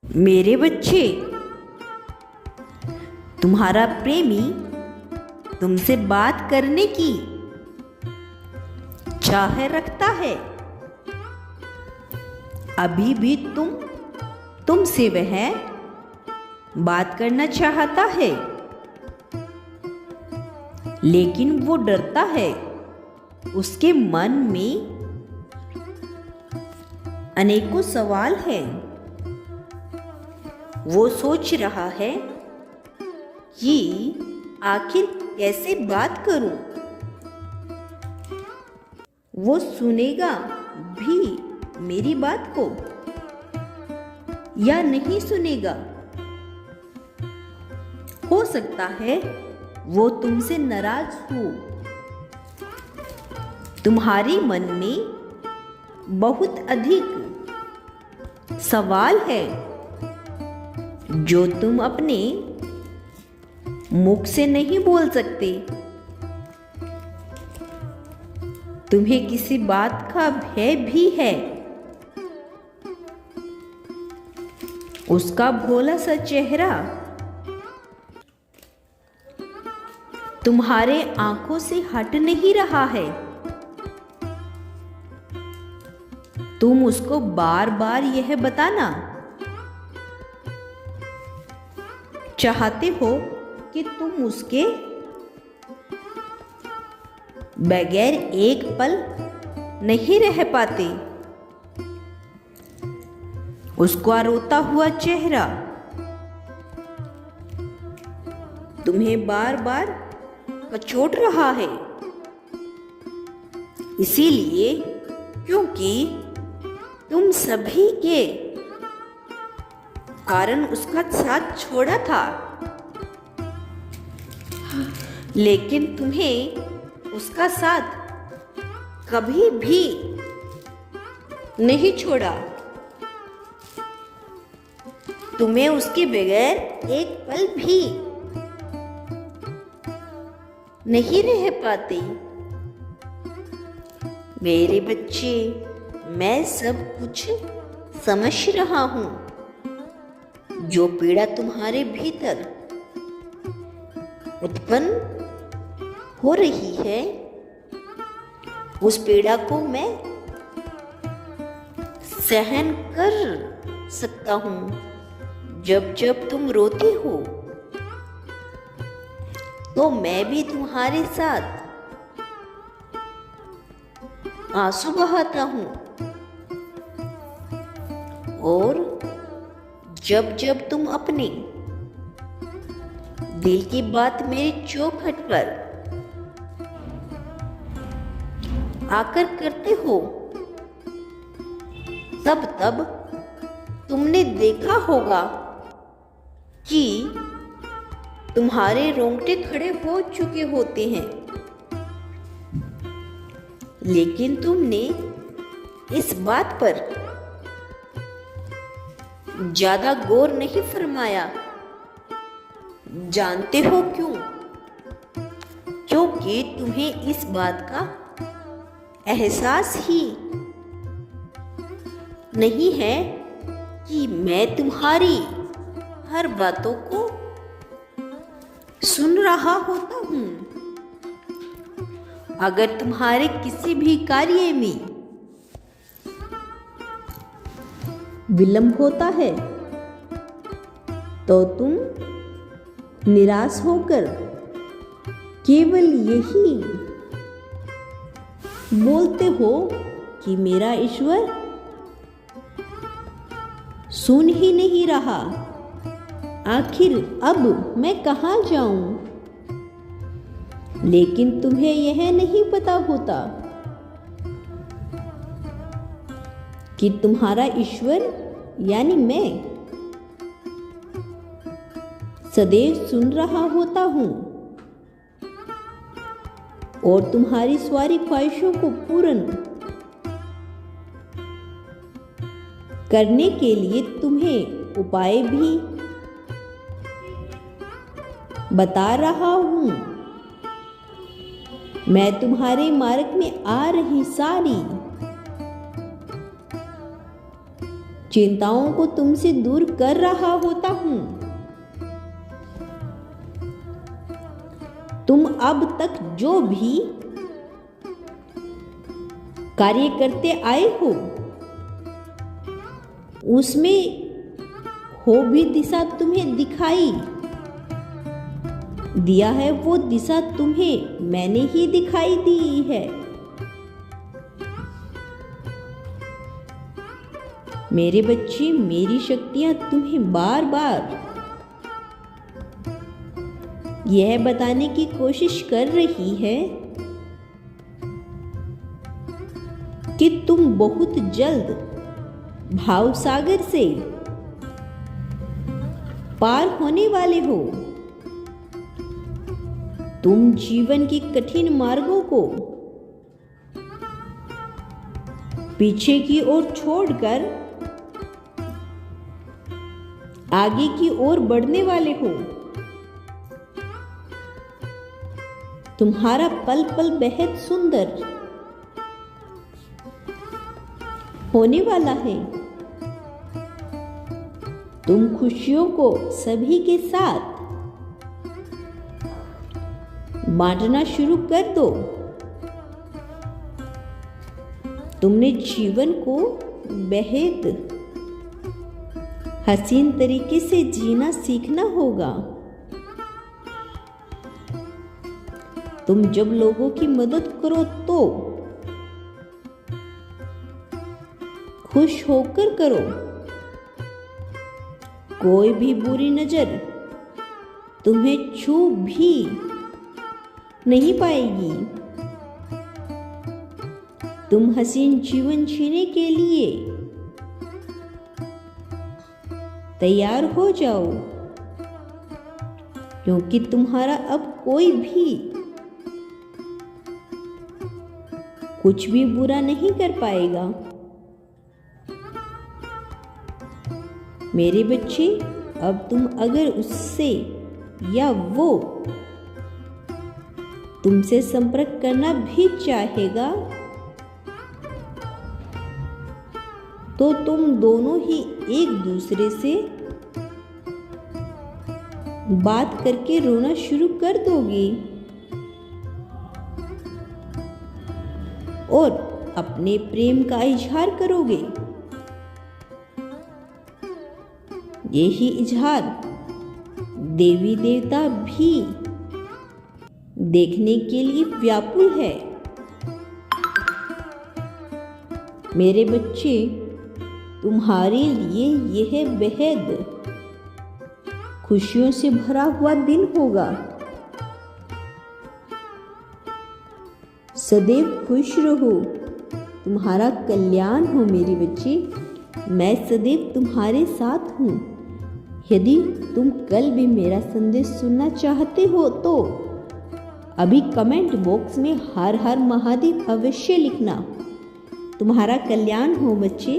मेरे बच्चे, तुम्हारा प्रेमी तुमसे बात करने की चाह रखता है। अभी भी तुमसे वह बात करना चाहता है, लेकिन वो डरता है। उसके मन में अनेकों सवाल हैं। वो सोच रहा है कि आखिर कैसे बात करूं। वो सुनेगा भी मेरी बात को या नहीं सुनेगा। हो सकता है वो तुमसे नाराज हो। तुम्हारे मन में बहुत अधिक सवाल है जो तुम अपने मुख से नहीं बोल सकते। तुम्हें किसी बात का भय भी है। उसका भोला सा चेहरा तुम्हारे आंखों से हट नहीं रहा है। तुम उसको बार बार यह बताना चाहते हो कि तुम उसके बगैर एक पल नहीं रह पाते। उसका रोता हुआ चेहरा तुम्हें बार बार कचोट रहा है, इसीलिए क्योंकि तुम सभी के कारण उसका साथ छोड़ा था, लेकिन तुम्हें उसका साथ कभी भी नहीं छोड़ा। तुम्हें उसके बगैर एक पल भी नहीं रह पाते। मेरे बच्चे, मैं सब कुछ समझ रहा हूं। जो पीड़ा तुम्हारे भीतर उत्पन्न हो रही है, उस पीड़ा को मैं सहन कर सकता हूं। जब जब तुम रोती हो तो मैं भी तुम्हारे साथ आंसू बहाता हूं। और जब जब तुम अपने दिल की बात मेरे चौखट पर आकर करते हो, तब तुमने देखा होगा कि तुम्हारे रोंगटे खड़े हो चुके होते हैं, लेकिन तुमने इस बात पर ज्यादा गौर नहीं फरमाया। जानते हो क्यों? क्योंकि तुम्हें इस बात का एहसास ही नहीं है कि मैं तुम्हारी हर बातों को सुन रहा होता हूं। अगर तुम्हारे किसी भी कार्य में विलंब होता है तो तुम निराश होकर केवल यही बोलते हो कि मेरा ईश्वर सुन ही नहीं रहा। आखिर अब मैं कहाँ जाऊं? लेकिन तुम्हें यह नहीं पता होता कि तुम्हारा ईश्वर यानी मैं सदैव सुन रहा होता हूं और तुम्हारी सारी ख्वाहिशों को पूर्ण करने के लिए तुम्हें उपाय भी बता रहा हूं। मैं तुम्हारे मार्ग में आ रही सारी चिंताओं को तुमसे दूर कर रहा होता हूं। तुम अब तक जो भी कार्य करते आए हो उसमें हो भी दिशा तुम्हें दिखाई दिया है, वो दिशा तुम्हें मैंने ही दिखाई दी है। मेरे बच्चे, मेरी शक्तियां तुम्हें बार बार यह बताने की कोशिश कर रही है कि तुम बहुत जल्द भावसागर से पार होने वाले हो। तुम जीवन के कठिन मार्गों को पीछे की ओर छोड़कर आगे की ओर बढ़ने वाले हो। तुम्हारा पल पल बेहद सुंदर होने वाला है। तुम खुशियों को सभी के साथ बांटना शुरू कर दो। तुमने जीवन को बेहद हसीन तरीके से जीना सीखना होगा। तुम जब लोगों की मदद करो तो खुश होकर करो। कोई भी बुरी नजर तुम्हें छू भी नहीं पाएगी। तुम हसीन जीवन जीने के लिए तैयार हो जाओ, क्योंकि तुम्हारा अब कोई भी कुछ भी बुरा नहीं कर पाएगा। मेरे बच्चे, अब तुम अगर उससे या वो तुमसे संपर्क करना भी चाहेगा तो तुम दोनों ही एक दूसरे से बात करके रोना शुरू कर दोगे और अपने प्रेम का इजहार करोगे। यही इजहार देवी देवता भी देखने के लिए व्याकुल है। मेरे बच्चे, तुम्हारे लिए यह बेहद खुशियों से भरा हुआ दिन होगा। सदैव खुश रहो, तुम्हारा कल्याण हो। मेरे बच्चे, मैं सदैव तुम्हारे साथ हूँ। यदि तुम कल भी मेरा संदेश सुनना चाहते हो तो अभी कमेंट बॉक्स में हर हर महादेव अवश्य लिखना। तुम्हारा कल्याण हो बच्चे।